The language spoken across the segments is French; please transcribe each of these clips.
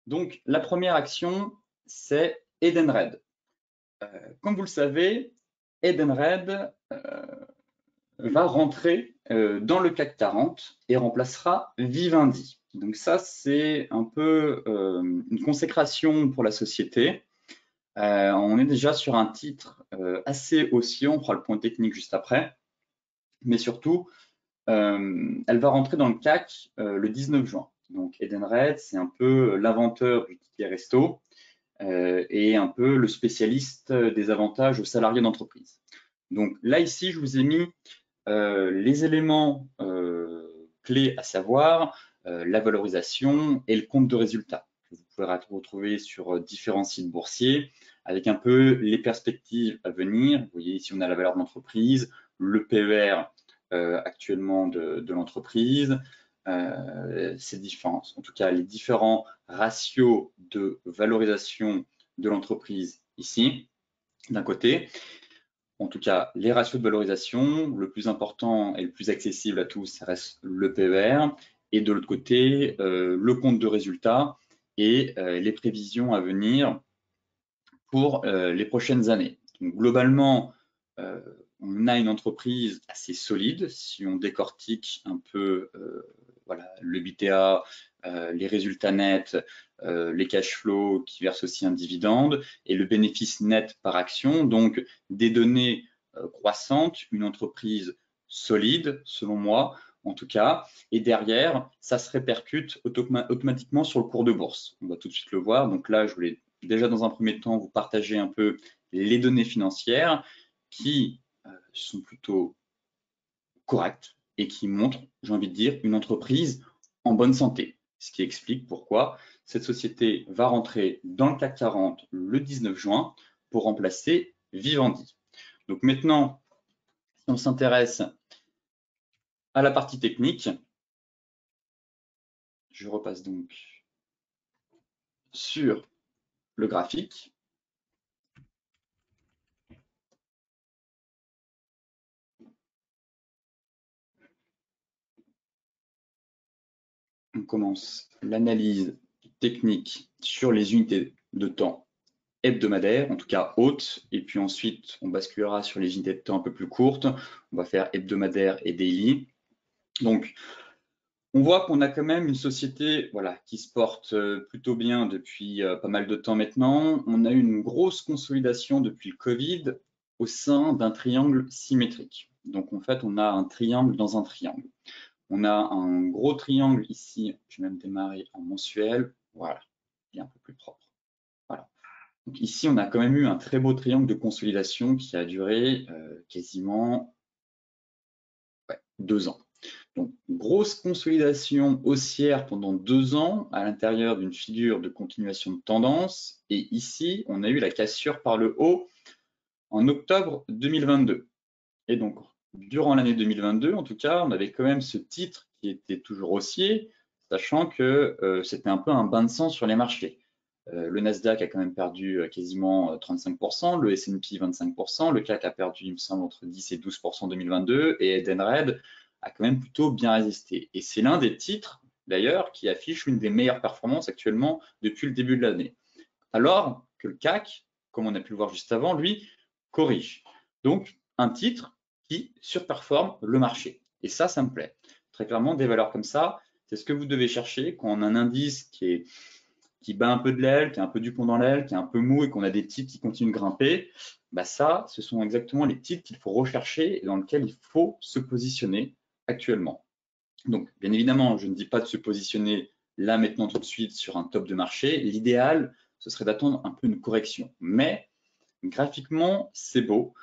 Donc, la première action, c'est Edenred. Comme vous le savez, Edenred va rentrer dans le CAC 40 et remplacera Vivendi. Donc ça, c'est un peu une consécration pour la société. On est déjà sur un titre assez haussier, on fera le point technique juste après, mais surtout, elle va rentrer dans le CAC le 19 juin. Donc Edenred, c'est un peu l'inventeur du ticket resto et un peu le spécialiste des avantages aux salariés d'entreprise. Donc là, ici, je vous ai mis les éléments clés à savoir la valorisation et le compte de résultat que vous pouvez retrouver sur différents sites boursiers avec un peu les perspectives à venir. Vous voyez ici, on a la valeur de l'entreprise, le PER actuellement de l'entreprise, ces différences, en tout cas les différents ratios de valorisation de l'entreprise ici, d'un côté. En tout cas, les ratios de valorisation, le plus important et le plus accessible à tous, ça reste le PER. Et de l'autre côté, le compte de résultat et les prévisions à venir pour les prochaines années. Donc, globalement, on a une entreprise assez solide. Si on décortique un peu voilà, le BTA, les résultats nets, les cash flows qui versent aussi un dividende et le bénéfice net par action. Donc, des données croissantes, une entreprise solide, selon moi, en tout cas. Et derrière, ça se répercute automatiquement sur le cours de bourse. On va tout de suite le voir. Donc là, je voulais déjà dans un premier temps vous partager un peu les données financières qui sont plutôt correctes et qui montrent, j'ai envie de dire, une entreprise en bonne santé. Ce qui explique pourquoi cette société va rentrer dans le CAC 40 le 19 juin pour remplacer Vivendi. Donc maintenant, si on s'intéresse à la partie technique, je repasse donc sur le graphique. On commence l'analyse technique sur les unités de temps hebdomadaires, en tout cas hautes, et puis ensuite on basculera sur les unités de temps un peu plus courtes. On va faire hebdomadaire et daily. Donc on voit qu'on a quand même une société voilà, qui se porte plutôt bien depuis pas mal de temps maintenant. On a eu une grosse consolidation depuis le Covid au sein d'un triangle symétrique. Donc en fait, on a un triangle dans un triangle. On a un gros triangle ici, je vais même démarrer en mensuel. Voilà, il est un peu plus propre. Voilà. Donc ici, on a quand même eu un très beau triangle de consolidation qui a duré quasiment 2 ans. Donc, grosse consolidation haussière pendant 2 ans à l'intérieur d'une figure de continuation de tendance. Et ici, on a eu la cassure par le haut en octobre 2022. Et donc, durant l'année 2022, en tout cas, on avait quand même ce titre qui était toujours haussier, sachant que c'était un peu un bain de sang sur les marchés. Le Nasdaq a quand même perdu quasiment 35%, le S&P 25%, le CAC a perdu, il me semble, entre 10 et 12% en 2022, et Edenred a quand même plutôt bien résisté. Et c'est l'un des titres, d'ailleurs, qui affiche une des meilleures performances actuellement depuis le début de l'année. Alors que le CAC, comme on a pu le voir juste avant, lui, corrige. Donc, un titre qui surperforme le marché. Et ça me plaît. Très clairement, des valeurs comme ça, c'est ce que vous devez chercher quand on a un indice qui bat un peu de l'aile, qui a un peu du pont dans l'aile, qui est un peu mou et qu'on a des titres qui continuent de grimper. Bah ça, ce sont exactement les titres qu'il faut rechercher et dans lesquels il faut se positionner actuellement. Donc, bien évidemment, je ne dis pas de se positionner là maintenant tout de suite sur un top de marché. L'idéal, ce serait d'attendre un peu une correction. Mais graphiquement, c'est beau.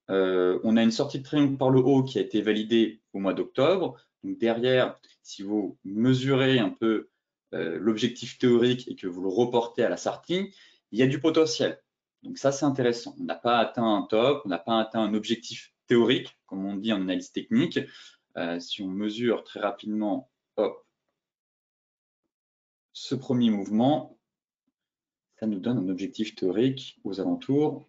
On a une sortie de triangle par le haut qui a été validée au mois d'octobre. Donc derrière, si vous mesurez un peu l'objectif théorique et que vous le reportez à la sortie, il y a du potentiel. Donc ça, c'est intéressant. On n'a pas atteint un top, on n'a pas atteint un objectif théorique, comme on dit en analyse technique. Si on mesure très rapidement, hop, ce premier mouvement, ça nous donne un objectif théorique aux alentours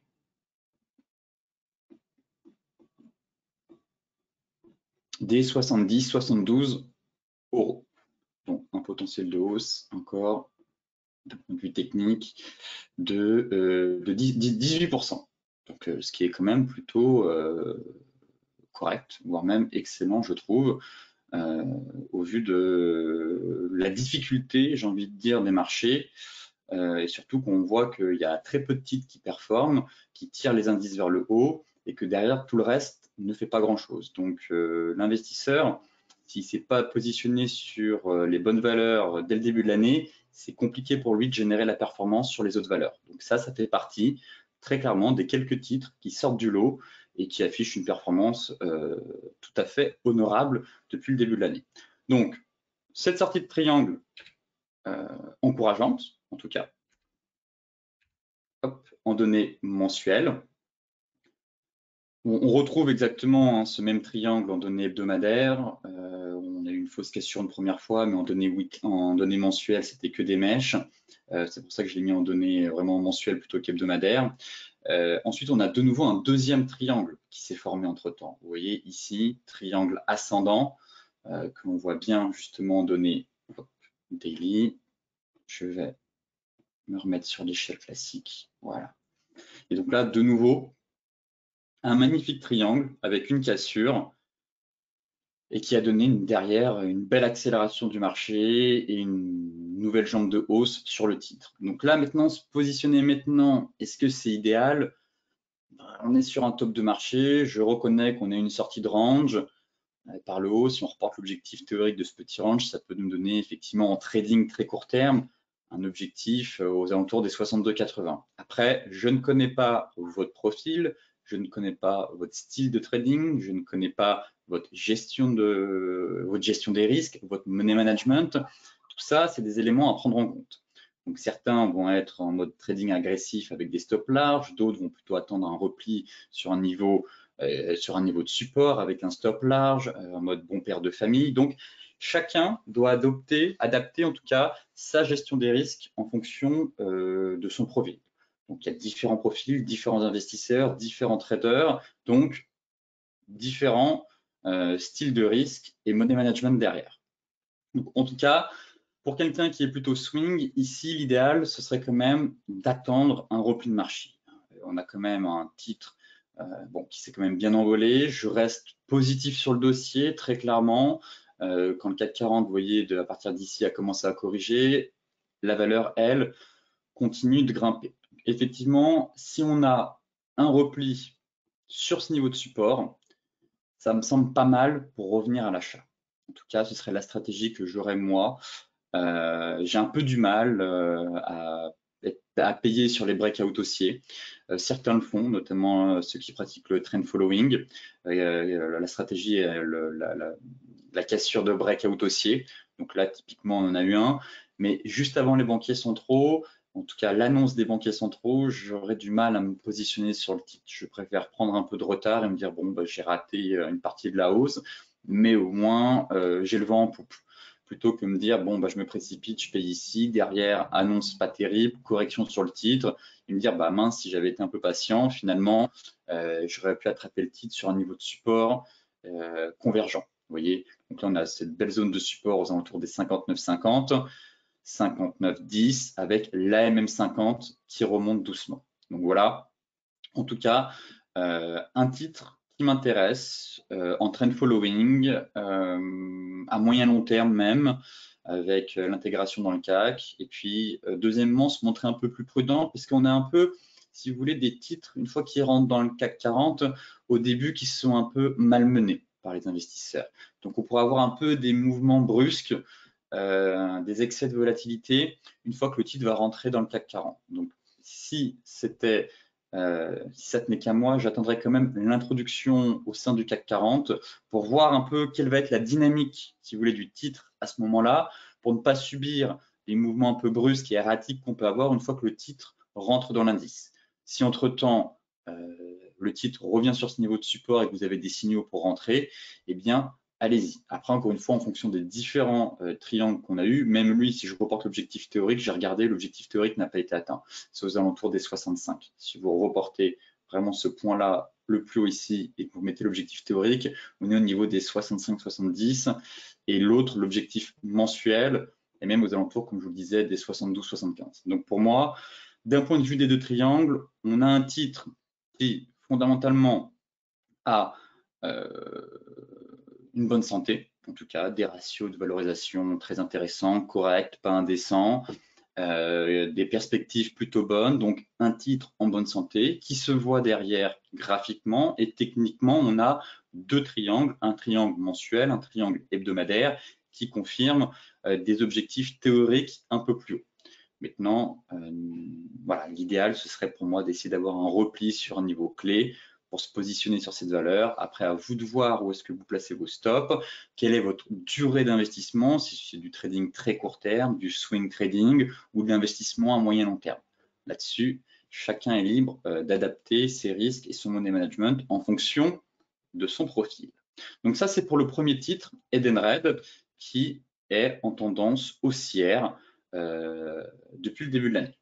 des 70-72 euros. Donc un potentiel de hausse encore d'un point de vue technique, de 18%. Donc, ce qui est quand même plutôt correct, voire même excellent, je trouve, au vu de la difficulté, j'ai envie de dire, des marchés, et surtout qu'on voit qu'il y a très peu de titres qui performent, qui tirent les indices vers le haut, et que derrière, tout le reste ne fait pas grand-chose. Donc, l'investisseur, s'il ne s'est pas positionné sur les bonnes valeurs dès le début de l'année, c'est compliqué pour lui de générer la performance sur les autres valeurs. Donc ça fait partie très clairement des quelques titres qui sortent du lot et qui affichent une performance tout à fait honorable depuis le début de l'année. Donc, cette sortie de triangle encourageante, en tout cas, hop, en données mensuelles. On retrouve exactement ce même triangle en données hebdomadaires. On a eu une fausse cassure une première fois, mais en données mensuelles, c'était que des mèches. C'est pour ça que je l'ai mis en données vraiment mensuelles plutôt qu'hebdomadaires. Ensuite, on a de nouveau un deuxième triangle qui s'est formé entre-temps. Vous voyez ici, triangle ascendant, que l'on voit bien justement en données daily. Je vais me remettre sur l'échelle classique. Voilà. Et donc là, de nouveau, un magnifique triangle avec une cassure et qui a donné derrière une belle accélération du marché et une nouvelle jambe de hausse sur le titre. Donc là, maintenant, se positionner maintenant, est-ce que c'est idéal? On est sur un top de marché. Je reconnais qu'on a une sortie de range par le haut. Si on reporte l'objectif théorique de ce petit range, ça peut nous donner effectivement en trading très court terme un objectif aux alentours des 62,80. Après, je ne connais pas votre profil, je ne connais pas votre style de trading, je ne connais pas votre gestion des risques, votre money management. Tout ça, c'est des éléments à prendre en compte. Donc certains vont être en mode trading agressif avec des stops larges, d'autres vont plutôt attendre un repli sur un niveau de support avec un stop large, en mode bon père de famille. Donc chacun doit adapter en tout cas sa gestion des risques en fonction de son profil. Donc il y a différents profils, différents investisseurs, différents traders, donc différents styles de risque et money management derrière. Donc, en tout cas, pour quelqu'un qui est plutôt swing, ici l'idéal ce serait quand même d'attendre un repli de marché. On a quand même un titre qui s'est quand même bien envolé. Je reste positif sur le dossier très clairement. Quand le CAC 40, vous voyez, à partir d'ici a commencé à corriger, la valeur, elle, continue de grimper. Effectivement, si on a un repli sur ce niveau de support, ça me semble pas mal pour revenir à l'achat. En tout cas, ce serait la stratégie que j'aurais moi. J'ai un peu du mal à payer sur les breakouts haussiers. Certains le font, notamment ceux qui pratiquent le trend following. La stratégie est la cassure de breakout haussier. Donc là, typiquement, on en a eu un. Mais juste avant les banquiers centraux, en tout cas l'annonce des banquiers centraux, j'aurais du mal à me positionner sur le titre. Je préfère prendre un peu de retard et me dire, bon, j'ai raté une partie de la hausse, mais au moins, j'ai le vent en poupe. Plutôt que me dire, bon, je me précipite, je paye ici, derrière, annonce pas terrible, correction sur le titre, et me dire, mince, si j'avais été un peu patient, finalement, j'aurais pu attraper le titre sur un niveau de support convergent. Vous voyez, donc là, on a cette belle zone de support aux alentours des 59,50, 59,10 avec l'AMM50 qui remonte doucement. Donc voilà, en tout cas, un titre qui m'intéresse en trend following, à moyen long terme même, avec l'intégration dans le CAC. Et puis, deuxièmement, se montrer un peu plus prudent, parce qu'on a un peu, si vous voulez, des titres, une fois qu'ils rentrent dans le CAC 40, au début, qui sont un peu malmenés par les investisseurs. Donc, on pourrait avoir un peu des mouvements brusques, des excès de volatilité, une fois que le titre va rentrer dans le CAC 40. Donc, si ça tenait qu'à moi, j'attendrais quand même l'introduction au sein du CAC 40 pour voir un peu quelle va être la dynamique, si vous voulez, du titre à ce moment-là, pour ne pas subir les mouvements un peu brusques et erratiques qu'on peut avoir une fois que le titre rentre dans l'indice. Si entre-temps, le titre revient sur ce niveau de support et que vous avez des signaux pour rentrer, eh bien, allez-y. Après, encore une fois, en fonction des différents triangles qu'on a eu, même lui, si je reporte l'objectif théorique, j'ai regardé, l'objectif théorique n'a pas été atteint. C'est aux alentours des 65. Si vous reportez vraiment ce point-là le plus haut ici et que vous mettez l'objectif théorique, on est au niveau des 65-70. Et l'autre, l'objectif mensuel, et même aux alentours, comme je vous le disais, des 72-75. Donc pour moi, d'un point de vue des deux triangles, on a un titre qui fondamentalement a une bonne santé, en tout cas, des ratios de valorisation très intéressants, corrects, pas indécents, des perspectives plutôt bonnes, donc un titre en bonne santé qui se voit derrière graphiquement et techniquement, on a deux triangles, un triangle mensuel, un triangle hebdomadaire qui confirme des objectifs théoriques un peu plus hauts. Maintenant, voilà, l'idéal, ce serait pour moi d'essayer d'avoir un repli sur un niveau clé pour se positionner sur cette valeur. Après, à vous de voir où est-ce que vous placez vos stops, quelle est votre durée d'investissement, si c'est du trading très court terme, du swing trading ou de l'investissement à moyen long terme. Là-dessus, chacun est libre d'adapter ses risques et son money management en fonction de son profil. Donc ça, c'est pour le premier titre, Edenred, qui est en tendance haussière depuis le début de l'année.